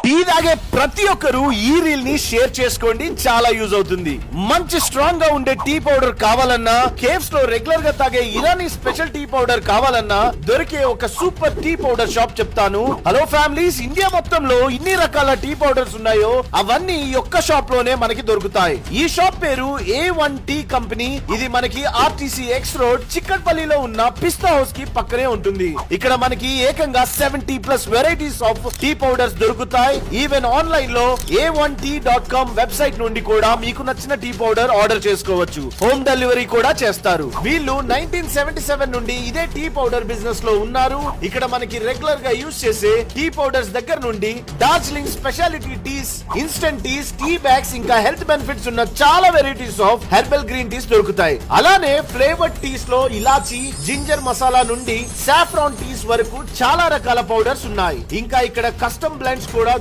Tea తాగే ప్రతి ఒక్కరు ఈ రీల్ ని షేర్ చేసుకోండి, చాలా యూజ్ అవుతుంది. మంచి స్ట్రాంగ్ గా ఉండే టీ పౌడర్ కావాలన్నా, కేవ్స్ లో రెగ్యులర్ గా తాగే ఇరానీ స్పెషల్ టీ పౌడర్ కావాలన్నా దొరికే ఒక సూపర్ టీ పౌడర్ షాప్ చెప్తాను. హలో ఫ్యామిలీస్, ఇండియా మొత్తంలో ఇన్ని రకాల టీ పౌడర్స్ ఉన్నాయో అవన్నీ ఈ ఒక్క షాప్ లోనే మనకి దొరుకుతాయి. ఈ షాప్ పేరు A1 టీ కంపెనీ. ఇది మనకి RTC X రోడ్ చిక్కడపల్లిలో ఉన్న పిస్తా హౌస్ కి పక్కనే ఉంటుంది. ఇక్కడ మనకి ఏకంగా 70+ వెరైటీస్ ఆఫ్ టీ పౌడర్స్ దొరుకుతాయి. ఈవెన్ ఆన్లైన్ లో a1t.com వెబ్సైట్ నుండి కూడా మీకు నచ్చిన టీ పౌడర్ ఆర్డర్ చేసుకోవచ్చు. హోమ్ డెలివరీ కూడా చేస్తారు. వీళ్ళు 1977 నుండి ఇదే టీ పౌడర్ బిజినెస్ లో ఉన్నారు. ఇక్కడ మనకి రెగ్యులర్ గా యూజ్ చేసే టీ పౌడర్స్ దగ్గర నుండి Darjeeling speciality teas, instant teas, tea bags, ఇంకా హెల్త్ బెనిఫిట్స్ ఉన్న చాలా varieties of herbal green teas దొరుకుతాయి. అలానే ఫ్లేవర్డ్ టీస్ లో ఇలాచి, జింజర్ మసాలా నుండి సాఫ్రాన్ టీస్ వరకు చాలా రకాల పౌడర్స్ ఉన్నాయి. ఇంకా ఇక్కడ కస్టమ్ బ్లెండ్స్ కూడా